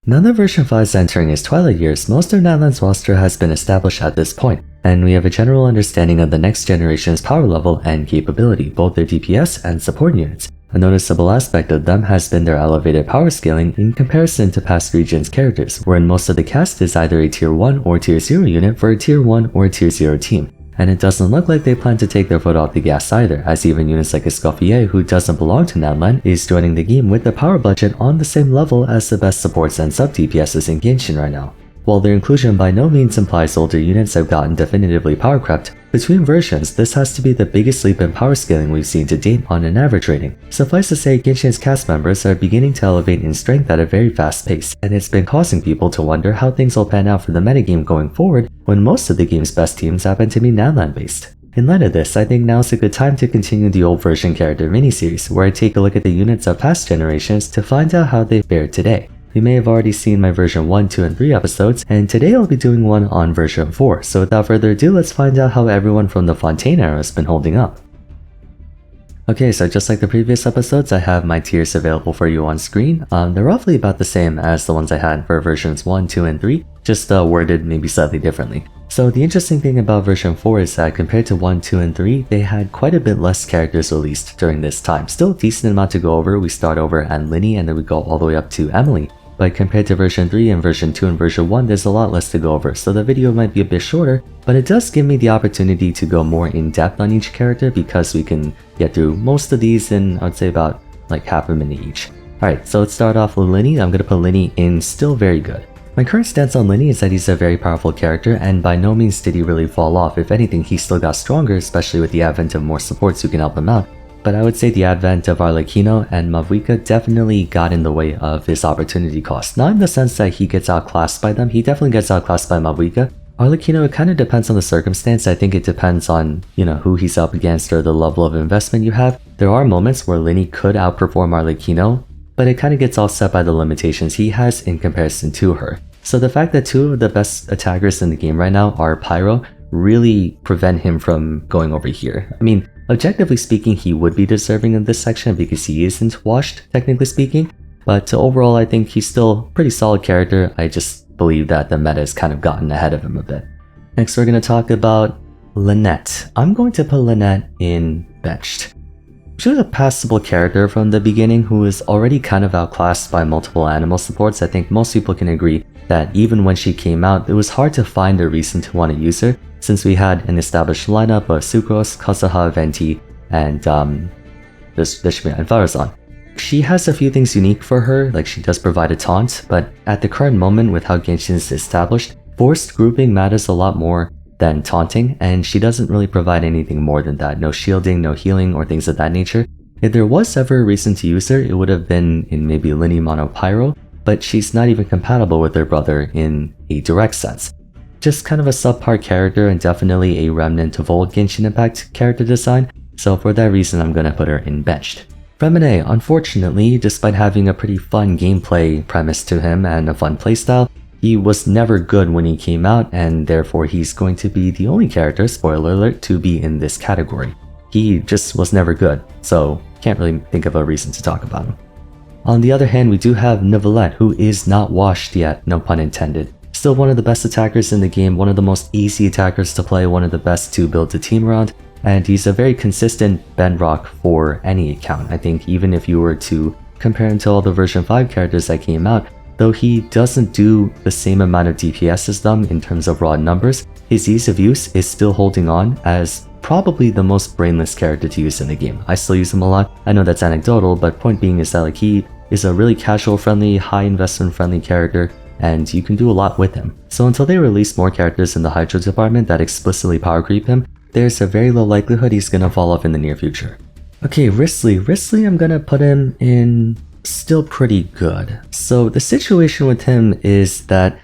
Now that version 5 is entering its twilight years, most of Natlan's roster has been established at this point, and we have a general understanding of the next generation's power level and capability, both their DPS and support units. A noticeable aspect of them has been their elevated power scaling in comparison to past regions' characters, wherein most of the cast is either a tier 1 or tier 0 unit for a tier 1 or tier 0 team. And it doesn't look like they plan to take their foot off the gas either, as even units like Escoffier, who doesn't belong to Natlan, is joining the game with the power budget on the same level as the best supports and sub-DPSs in Genshin right now. While their inclusion by no means implies older units have gotten definitively power crept, between versions this has to be the biggest leap in power scaling we've seen to date on an average rating. Suffice to say, Genshin's cast members are beginning to elevate in strength at a very fast pace, and it's been causing people to wonder how things will pan out for the metagame going forward when most of the game's best teams happen to be Natlan based. In light of this, I think now's a good time to continue the old version character miniseries, where I take a look at the units of past generations to find out how they fared today. You may have already seen my version 1, 2, and 3 episodes, and today I'll be doing one on version 4, so without further ado, let's find out how everyone from the Fontaine era has been holding up. Okay, so just like the previous episodes, I have my tiers available for you on screen. They're roughly about the same as the ones I had for versions 1, 2, and 3, just worded maybe slightly differently. So the interesting thing about version 4 is that compared to 1, 2, and 3, they had quite a bit less characters released during this time. Still a decent amount to go over. We start over at Linny and then we go all the way up to Emily. But compared to version 3 and version 2 and version 1, there's a lot less to go over, so the video might be a bit shorter, but it does give me the opportunity to go more in depth on each character because we can get through most of these in, I would say, about like half a minute each. Alright, so let's start off with Linny. I'm going to put Linny in still very good. My current stance on Linny is that he's a very powerful character, and by no means did he really fall off. If anything, he still got stronger, especially with the advent of more supports who can help him out. But I would say the advent of Arlecchino and Mavuika definitely got in the way of his opportunity cost. Not in the sense that he gets outclassed by them, he definitely gets outclassed by Mavuika. Arlecchino, it kind of depends on the circumstance. I think it depends on, who he's up against or the level of investment you have. There are moments where Linny could outperform Arlecchino, but it kind of gets offset by the limitations he has in comparison to her. So the fact that two of the best attackers in the game right now are Pyro really prevent him from going over here. I mean, objectively speaking, he would be deserving of this section because he isn't washed, technically speaking, but overall I think he's still a pretty solid character. I just believe that the meta has kind of gotten ahead of him a bit. Next we're going to talk about Lynette. I'm going to put Lynette in benched. She was a passable character from the beginning who is already kind of outclassed by multiple animal supports. I think most people can agree that even when she came out, it was hard to find a reason to want to use her, since we had an established lineup of Sucrose, Kazuha, Venti, and Vars on. She has a few things unique for her, like she does provide a taunt, but at the current moment with how Genshin is established, forced grouping matters a lot more than taunting, and she doesn't really provide anything more than that. No shielding, no healing, or things of that nature. If there was ever a reason to use her, it would have been in maybe Linny Mono Pyro, but she's not even compatible with her brother in a direct sense. Just kind of a subpar character and definitely a remnant of old Genshin Impact character design, so for that reason I'm gonna put her in benched. Fremine, unfortunately, despite having a pretty fun gameplay premise to him and a fun playstyle, he was never good when he came out, and therefore he's going to be the only character, spoiler alert, to be in this category. He just was never good, so can't really think of a reason to talk about him. On the other hand, we do have Neuvillette, who is not washed yet, no pun intended. Still one of the best attackers in the game, one of the most easy attackers to play, one of the best to build a team around, and he's a very consistent bedrock for any account. I think even if you were to compare him to all the version 5 characters that came out, though he doesn't do the same amount of DPS as them in terms of raw numbers, his ease of use is still holding on as probably the most brainless character to use in the game. I still use him a lot. I know that's anecdotal, but point being is that like he is a really casual friendly, high investment friendly character, and you can do a lot with him. So until they release more characters in the Hydro department that explicitly power creep him, there's a very low likelihood he's gonna fall off in the near future. Okay, Wristley. Wristley, I'm gonna put him in still pretty good. So the situation with him is that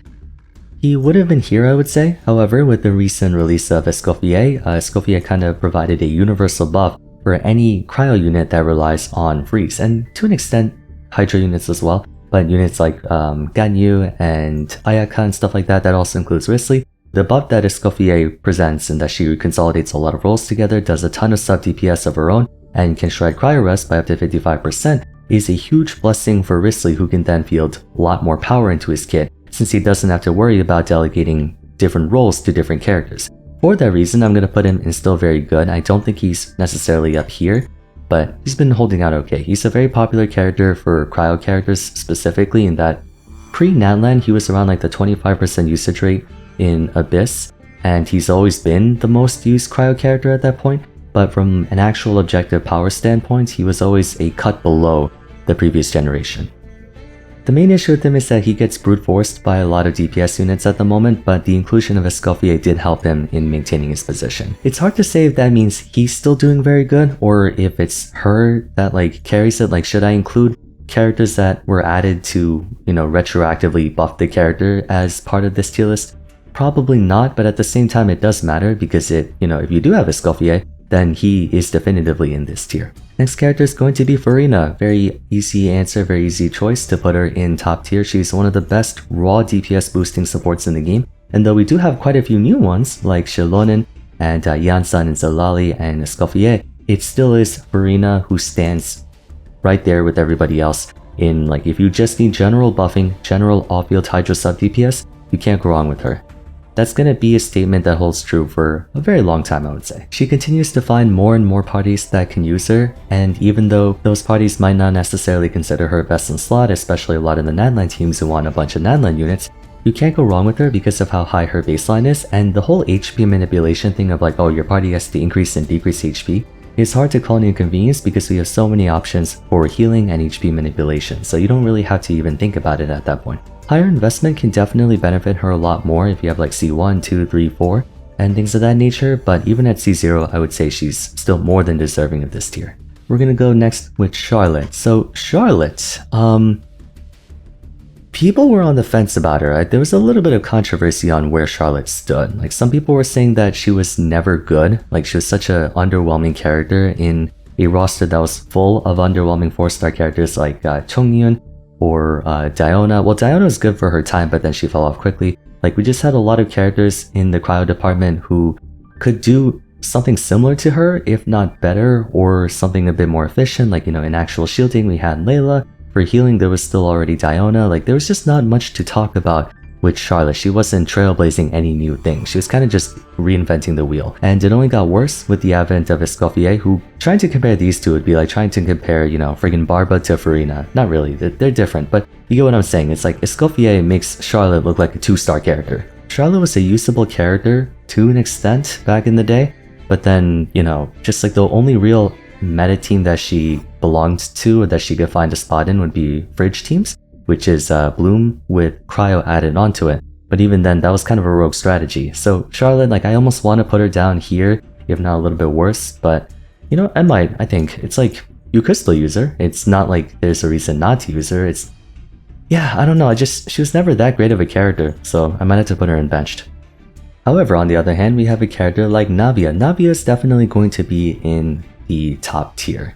he would have been here, I would say. However, with the recent release of Escoffier, Escoffier kind of provided a universal buff for any cryo unit that relies on freeze, and to an extent, Hydro units as well. But units like Ganyu and Ayaka and stuff like that, that also includes Wristley. The buff that Escoffier presents in that she consolidates a lot of roles together, does a ton of sub DPS of her own, and can shred Cryo Rest by up to 55%, is a huge blessing for Wristley, who can then field a lot more power into his kit, since he doesn't have to worry about delegating different roles to different characters. For that reason, I'm going to put him in still very good. I don't think he's necessarily up here, but he's been holding out okay. He's a very popular character for cryo characters specifically, in that pre-Natlan, he was around like the 25% usage rate in Abyss, and he's always been the most used cryo character at that point, but from an actual objective power standpoint, he was always a cut below the previous generation. The main issue with him is that he gets brute forced by a lot of DPS units at the moment, but the inclusion of Escoffier did help him in maintaining his position. It's hard to say if that means he's still doing very good, or if it's her that like carries it. Like, should I include characters that were added to, retroactively buff the character as part of this tier list? Probably not, but at the same time it does matter, because if you do have Escoffier, then he is definitively in this tier. Next character is going to be Furina. Very easy answer, very easy choice to put her in top tier. She's one of the best raw DPS boosting supports in the game, and though we do have quite a few new ones like Shilonen and Yansan and Zalali and Escoffier, it still is Furina who stands right there with everybody else in, like, if you just need general buffing, general off-field Hydro sub DPS, you can't go wrong with her. That's gonna be a statement that holds true for a very long time, I would say. She continues to find more and more parties that can use her, and even though those parties might not necessarily consider her best in slot, especially a lot of the Natlan teams who want a bunch of Natlan units, you can't go wrong with her because of how high her baseline is, and the whole HP manipulation thing of like, oh, your party has to increase and decrease HP, is hard to call an inconvenience because we have so many options for healing and HP manipulation, so you don't really have to even think about it at that point. Higher investment can definitely benefit her a lot more if you have like C1, 2, 3, 4, and things of that nature, but even at C0, I would say she's still more than deserving of this tier. We're gonna go next with Charlotte. So Charlotte, people were on the fence about her. There was a little bit of controversy on where Charlotte stood. Like, some people were saying that she was never good, like she was such an underwhelming character in a roster that was full of underwhelming 4-star characters like Shen Yun or Diona. Well, Diona was good for her time, but then she fell off quickly. Like, we just had a lot of characters in the cryo department who could do something similar to her, if not better, or something a bit more efficient. Like, in actual shielding, we had Layla. For healing, there was still already Diona. Like, there was just not much to talk about with Charlotte. She wasn't trailblazing any new thing. She was kind of just reinventing the wheel. And it only got worse with the advent of Escoffier, who, trying to compare these two would be like trying to compare, friggin' Barba to Furina. Not really, they're different, but you get what I'm saying. It's like Escoffier makes Charlotte look like a 2-star character. Charlotte was a usable character to an extent back in the day, but then, just like the only real meta team that she belonged to or that she could find a spot in would be Fridge teams, which is Bloom with Cryo added onto it. But even then, that was kind of a rogue strategy. So Charlotte, like, I almost want to put her down here, if not a little bit worse, but I think it's like, you could still use her. It's not like there's a reason not to use her. I don't know, she was never that great of a character, so I might have to put her in benched. However, on the other hand, we have a character like Navia. Navia is definitely going to be in the top tier.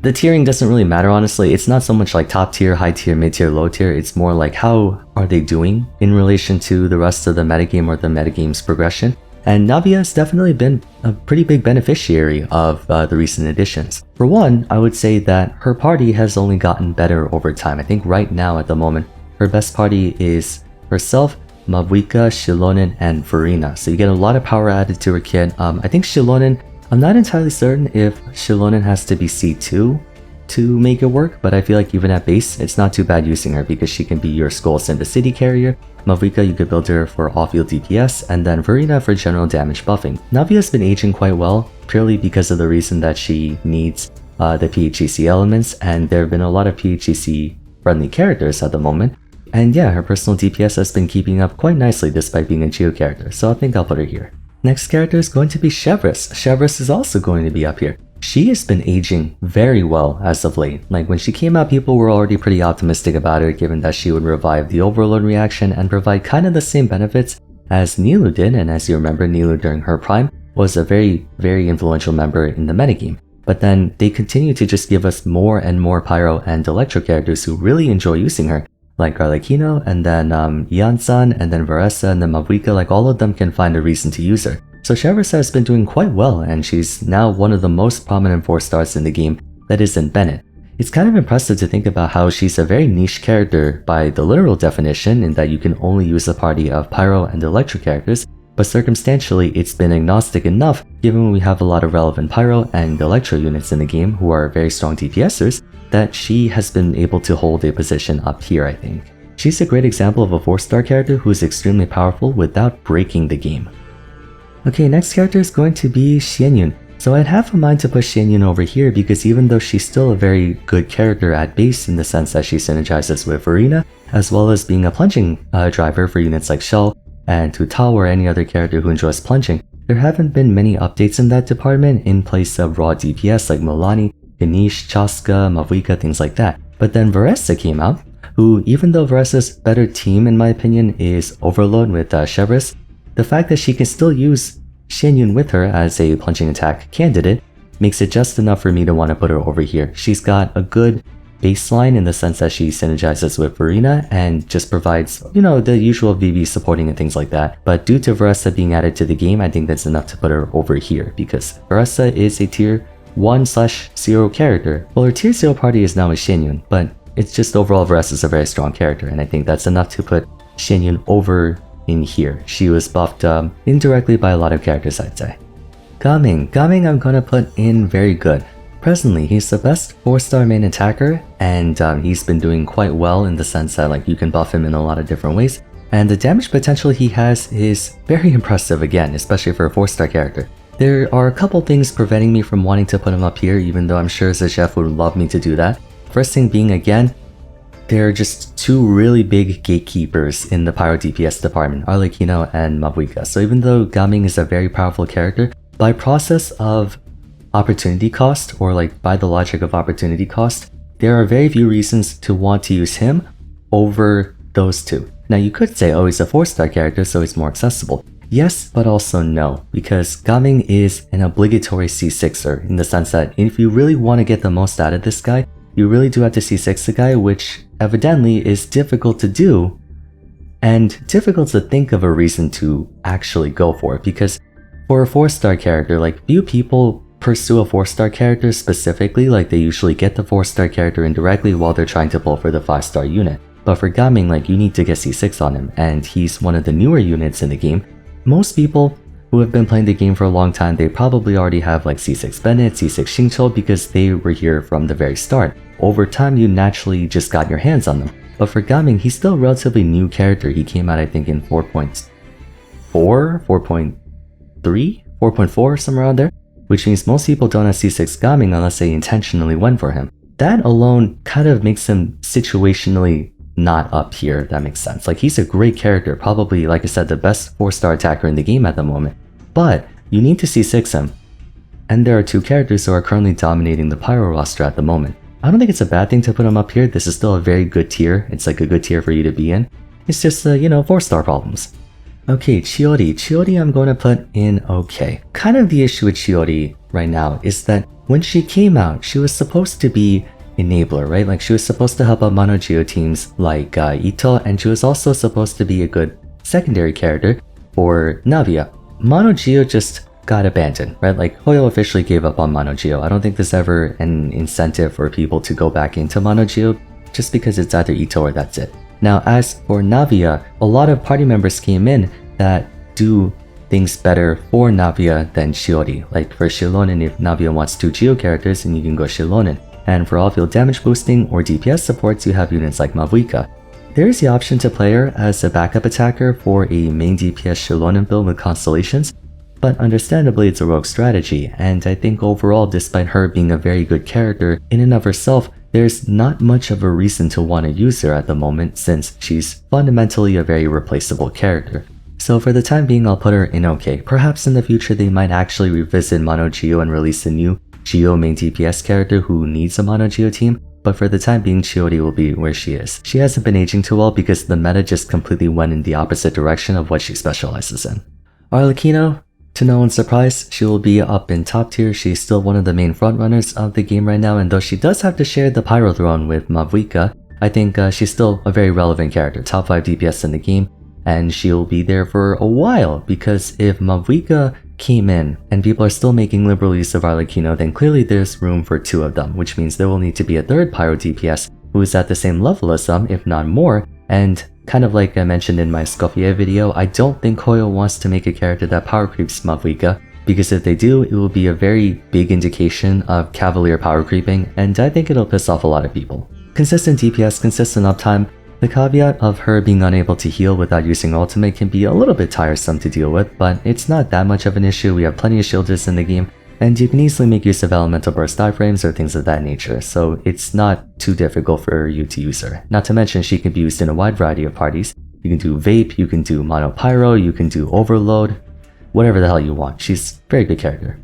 The tiering doesn't really matter, honestly. It's not so much like top tier, high tier, mid tier, low tier. It's more like, how are they doing in relation to the rest of the metagame or the metagame's progression. And Navia has definitely been a pretty big beneficiary of the recent additions. For one, I would say that her party has only gotten better over time. I think right now at the moment, her best party is herself, Mavuika, Shilonen, and Furina. So you get a lot of power added to her kit. I think Shilonen, I'm not entirely certain if Shilonen has to be C2 to make it work, but I feel like even at base, it's not too bad using her because she can be your Skull City carrier. Mavuika, you could build her for off-field DPS, and then Furina for general damage buffing. Navia has been aging quite well, purely because of the reason that she needs the PHEC elements, and there have been a lot of PHEC friendly characters at the moment. And yeah, her personal DPS has been keeping up quite nicely despite being a Geo character, so I think I'll put her here. Next character is going to be Chevris. Chevris is also going to be up here. She has been aging very well as of late. Like, when she came out, people were already pretty optimistic about her, given that she would revive the Overload reaction and provide kind of the same benefits as Nilou did. And as you remember, Nilou during her prime was a very, very influential member in the metagame. But then they continue to just give us more and more Pyro and Electro characters who really enjoy using her, like Arlecchino, and then Yansan, and then Varessa, and then Mavuika. Like, all of them can find a reason to use her. So Chevris has been doing quite well, and she's now one of the most prominent 4-stars in the game that isn't Bennett. It's kind of impressive to think about how she's a very niche character by the literal definition in that you can only use a party of Pyro and Electro characters, but circumstantially it's been agnostic enough given we have a lot of relevant Pyro and Electro units in the game who are very strong DPSers that she has been able to hold a position up here, I think. She's a great example of a 4-star character who is extremely powerful without breaking the game. Okay, next character is going to be Shen Yun. So I'd have a mind to push Shen Yun over here because even though she's still a very good character at base in the sense that she synergizes with Arena, as well as being a plunging driver for units like Shell and Tutao or any other character who enjoys plunging, there haven't been many updates in that department in place of raw DPS like Molani, Ganesh, Chaska, Mavuika, things like that. But then Varessa came out, who even though Varessa's better team in my opinion is Overload with Chevres, the fact that she can still use Shen Yun with her as a plunging attack candidate makes it just enough for me to want to put her over here. She's got a good baseline in the sense that she synergizes with Arena and just provides, you know, the usual VV supporting and things like that. But due to Varessa being added to the game, I think that's enough to put her over here because Varessa is a tier 1/0 character. Well, her tier 0 party is now with Shen Yun, but it's just overall Varessa is a very strong character and I think that's enough to put Shen Yun over in here. She was buffed indirectly by a lot of characters, I'd say. Gaming I'm gonna put in very good. Presently, he's the best 4-star main attacker and he's been doing quite well in the sense that like you can buff him in a lot of different ways. And the damage potential he has is very impressive again, especially for a 4-star character. There are a couple things preventing me from wanting to put him up here even though I'm sure Zajeff would love me to do that. First thing being again, there are just two really big gatekeepers in the Pyro DPS department, Arlecchino and Mavuika. So even though Gaming is a very powerful character, by process of opportunity cost, or like by the logic of opportunity cost, there are very few reasons to want to use him over those two. Now you could say, oh, he's a 4-star character, so he's more accessible. Yes, but also no, because Gaming is an obligatory C6er in the sense that if you really want to get the most out of this guy, you really do have to C6 the guy, which evidently is difficult to do and difficult to think of a reason to actually go for it because for a 4-star character, like few people pursue a 4-star character specifically, like they usually get the 4-star character indirectly while they're trying to pull for the 5-star unit. But for Gaming, like you need to get C6 on him and he's one of the newer units in the game. Most people who have been playing the game for a long time, they probably already have like C6 Bennett, C6 Xingqiu because they were here from the very start. Over time, you naturally just got your hands on them. But for Gaming, he's still a relatively new character. He came out, I think, in 4.4, 4.3, 4.4, somewhere around there, which means most people don't have C6 Gaming unless they intentionally went for him. That alone kind of makes him situationally not up here, if that makes sense. Like, he's a great character, probably, like I said, the best 4-star attacker in the game at the moment. But you need to C6 him. And there are two characters who are currently dominating the Pyro roster at the moment. I don't think it's a bad thing to put him up here. This is still a very good tier. It's like a good tier for you to be in. It's just, you know, 4-star problems. Okay, Chiori. Chiori I'm going to put in okay. Kind of the issue with Chiori right now is that when she came out, she was supposed to be enabler, right? Like she was supposed to help out Mono Geo teams like Ito, and she was also supposed to be a good secondary character for Navia. Mono Geo just got abandoned, right? Like Hoyo officially gave up on Mono Geo. I don't think there's ever an incentive for people to go back into Mono Geo just because it's either Ito or that's it. Now as for Navia, a lot of party members came in that do things better for Navia than Chiori. Like for Shilonen, if Navia wants 2 Geo characters, then you can go Shilonen. And for all field damage boosting or DPS supports, you have units like Mavuika. There is the option to play her as a backup attacker for a main DPS Shilonen build with constellations, but understandably it's a rogue strategy, and I think overall, despite her being a very good character in and of herself, there's not much of a reason to want to use her at the moment since she's fundamentally a very replaceable character. So for the time being, I'll put her in okay. Perhaps in the future they might actually revisit Mono Geo and release a new Geo main DPS character who needs a Mono Geo team, but for the time being, Chiori will be where she is. She hasn't been aging too well because the meta just completely went in the opposite direction of what she specializes in. Arlecchino, to no one's surprise, she will be up in top tier. She's still one of the main frontrunners of the game right now, and though she does have to share the Pyro throne with Mavuika, I think she's still a very relevant character, top 5 DPS in the game, and she'll be there for a while because if Mavuika came in and people are still making liberal use of Arlecchino, then clearly there's room for 2 of them, which means there will need to be a third Pyro DPS who is at the same level as them, if not more. And kind of like I mentioned in my Scoffier video, I don't think Hoyo wants to make a character that power creeps Mavuika, because if they do, it will be a very big indication of Cavalier power creeping, and I think it'll piss off a lot of people. Consistent DPS, consistent uptime. The caveat of her being unable to heal without using ultimate can be a little bit tiresome to deal with, but it's not that much of an issue. We have plenty of shielders in the game, and you can easily make use of elemental burst iframes or things of that nature, so it's not too difficult for you to use her. Not to mention she can be used in a wide variety of parties. You can do Vape, you can do Mono Pyro, you can do Overload, whatever the hell you want. She's a very good character.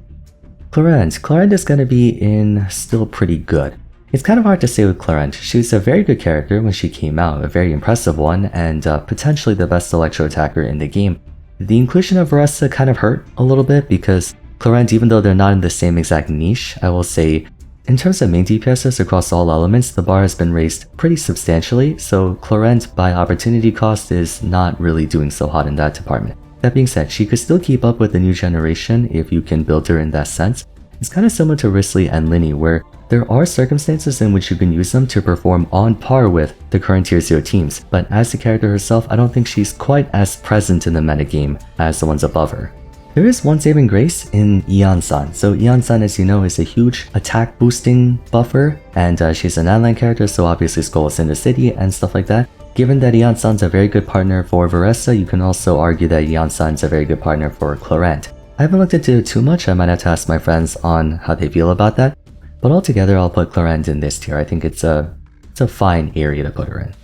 Clarent is going to be in still pretty good. It's kind of hard to say with Clarent. She was a very good character when she came out, a very impressive one, and potentially the best electro attacker in the game. The inclusion of Varessa kind of hurt a little bit because Clarent, even though they're not in the same exact niche, I will say, in terms of main DPSs across all elements, the bar has been raised pretty substantially, so Clarent by opportunity cost is not really doing so hot in that department. That being said, she could still keep up with the new generation if you can build her in that sense. It's kind of similar to Wristley and Linny, where there are circumstances in which you can use them to perform on par with the current tier 0 teams, but as the character herself, I don't think she's quite as present in the metagame as the ones above her. There is one saving grace in Ian-san. So Ian-san, as you know, is a huge attack boosting buffer, and she's an Adeline character, so obviously Skull is in the city and stuff like that. Given that Ian-san's a very good partner for Varessa, you can also argue that Ian-san's a very good partner for Clarent. I haven't looked into it too much, I might have to ask my friends on how they feel about that. But altogether, I'll put Clarent in this tier. I think it's a fine area to put her in.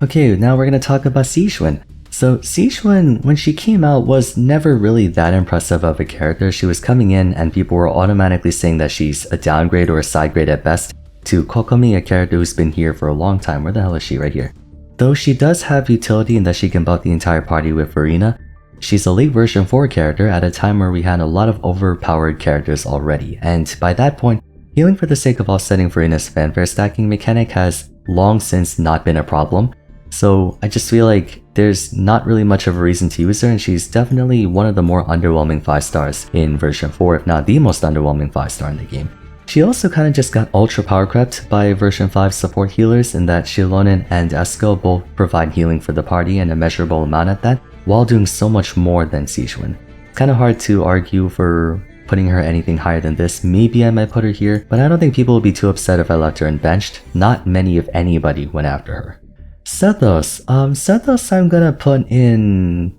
Okay, now we're going to talk about Fischl. So Fischl, when she came out, was never really that impressive of a character. She was coming in and people were automatically saying that she's a downgrade or a side grade at best to Kokomi, a character who's been here for a long time. Where the hell is she? Right here. Though she does have utility in that she can buff the entire party with Verena, she's a late version 4 character at a time where we had a lot of overpowered characters already, and by that point, healing for the sake of offsetting Verena's fanfare stacking mechanic has long since not been a problem, so I just feel like there's not really much of a reason to use her, and she's definitely one of the more underwhelming 5 stars in version 4, if not the most underwhelming 5 star in the game. She also kind of just got ultra power crept by version 5 support healers in that Shilonen and Esco both provide healing for the party and a measurable amount at that, while doing so much more than Fischl. Kind of hard to argue for putting her anything higher than this. Maybe I might put her here, but I don't think people would be too upset if I left her unbenched. Not many if anybody went after her. Sethos. Sethos I'm gonna put in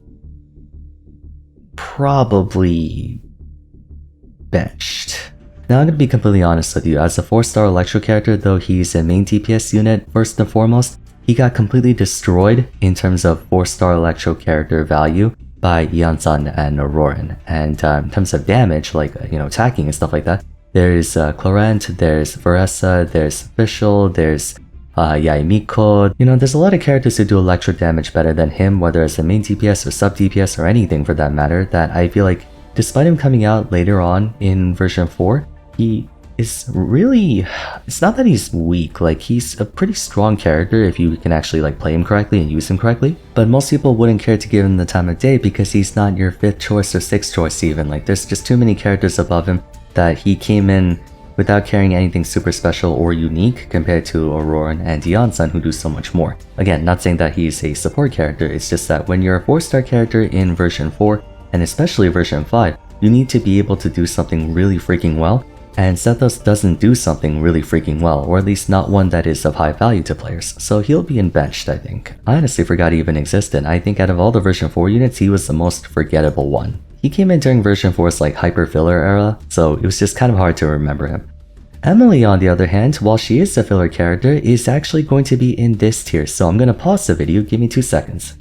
probably benched. Now I'm gonna be completely honest with you, as a 4-star Electro character, though he's a main DPS unit first and foremost, he got completely destroyed in terms of 4-star Electro character value by Ian-san and Auroran. And in terms of damage, like, attacking and stuff like that, there's Clarent, there's Varessa, there's Fischl, there's Yaemiko. There's a lot of characters who do Electro damage better than him, whether it's a main DPS or sub DPS or anything for that matter, that I feel like, despite him coming out later on in version 4, he is really, it's not that he's weak, like he's a pretty strong character if you can actually like play him correctly and use him correctly, but most people wouldn't care to give him the time of day because he's not your 5th choice or 6th choice even. Like there's just too many characters above him that he came in without carrying anything super special or unique compared to Auroran and Ian-san, who do so much more. Again, not saying that he's a support character, it's just that when you're a 4-star character in version 4 and especially version 5, you need to be able to do something really freaking well. And Sethos doesn't do something really freaking well, or at least not one that is of high value to players, so he'll be unbenched, I think. I honestly forgot he even existed. I think out of all the version 4 units, he was the most forgettable one. He came in during version 4's like hyper filler era, so it was just kind of hard to remember him. Emily, on the other hand, while she is a filler character, is actually going to be in this tier, so I'm gonna pause the video, give me 2 seconds.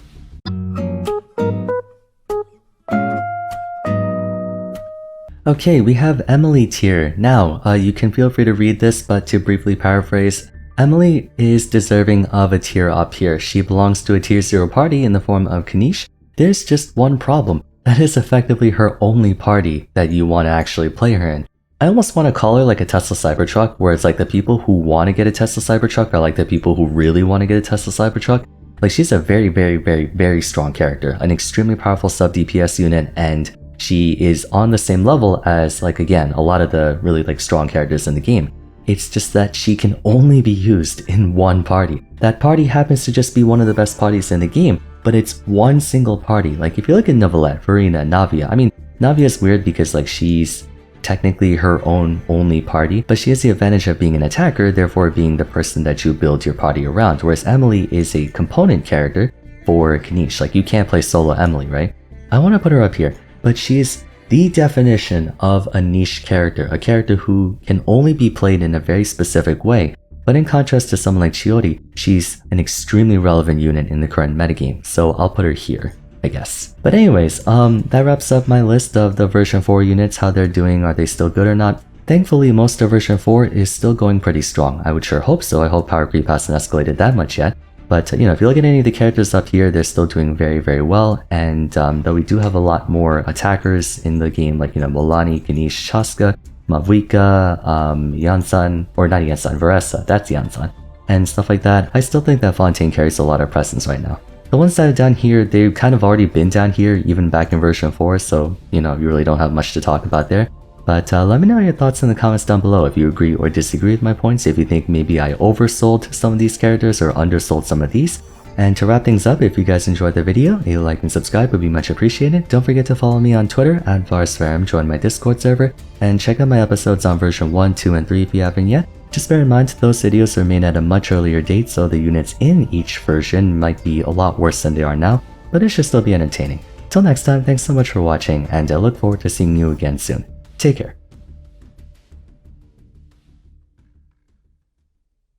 Okay, we have Emily tier. Now, you can feel free to read this, but to briefly paraphrase, Emily is deserving of a tier up here. She belongs to a tier 0 party in the form of Kanish. There's just one problem. That is effectively her only party that you want to actually play her in. I almost want to call her like a Tesla Cybertruck, where it's like the people who want to get a Tesla Cybertruck are like the people who really want to get a Tesla Cybertruck. Like she's a very, very, very, very strong character, an extremely powerful sub DPS unit, and she is on the same level as, like, again, a lot of the really like strong characters in the game. It's just that she can only be used in one party. That party happens to just be one of the best parties in the game, but it's one single party. Like, if you look at Novelette, Verena, Navia, I mean, Navia's weird because like she's technically her own only party, but she has the advantage of being an attacker, therefore being the person that you build your party around, whereas Emily is a component character for Kanish. Like, you can't play solo Emily, right? I want to put her up here, but she's the definition of a niche character, a character who can only be played in a very specific way. But in contrast to someone like Chiori, she's an extremely relevant unit in the current metagame, so I'll put her here, I guess. But anyways, that wraps up my list of the version 4 units, how they're doing, are they still good or not. Thankfully, most of version 4 is still going pretty strong. I would sure hope so. I hope power creep hasn't escalated that much yet. But, you know, if you look at any of the characters up here, they're still doing very, very well. And though we do have a lot more attackers in the game, like, you know, Molani, Kanish, Chaska, Mavuika, Yansan, or not Yansan, Varesa, that's Yansan, and stuff like that, I still think that Fontaine carries a lot of presence right now. The ones that are down here, they've kind of already been down here, even back in version 4, so, you know, you really don't have much to talk about there. But let me know your thoughts in the comments down below if you agree or disagree with my points, if you think maybe I oversold some of these characters or undersold some of these. And to wrap things up, if you guys enjoyed the video, a like and subscribe would be much appreciated. Don't forget to follow me on Twitter at Vars, join my Discord server, and check out my episodes on version 1, 2, and 3 if you haven't yet. Just bear in mind, those videos are made at a much earlier date, so the units in each version might be a lot worse than they are now, but it should still be entertaining. Till next time, thanks so much for watching, and I look forward to seeing you again soon. Take care.